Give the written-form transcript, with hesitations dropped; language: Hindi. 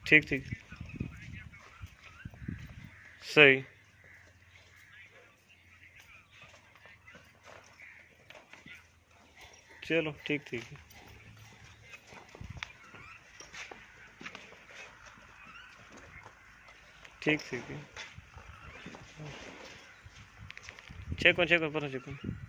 ठीक ठीक सही। चलो ठीक ठीक है। ठीक ठीक है। चेक करो पर चेक करो।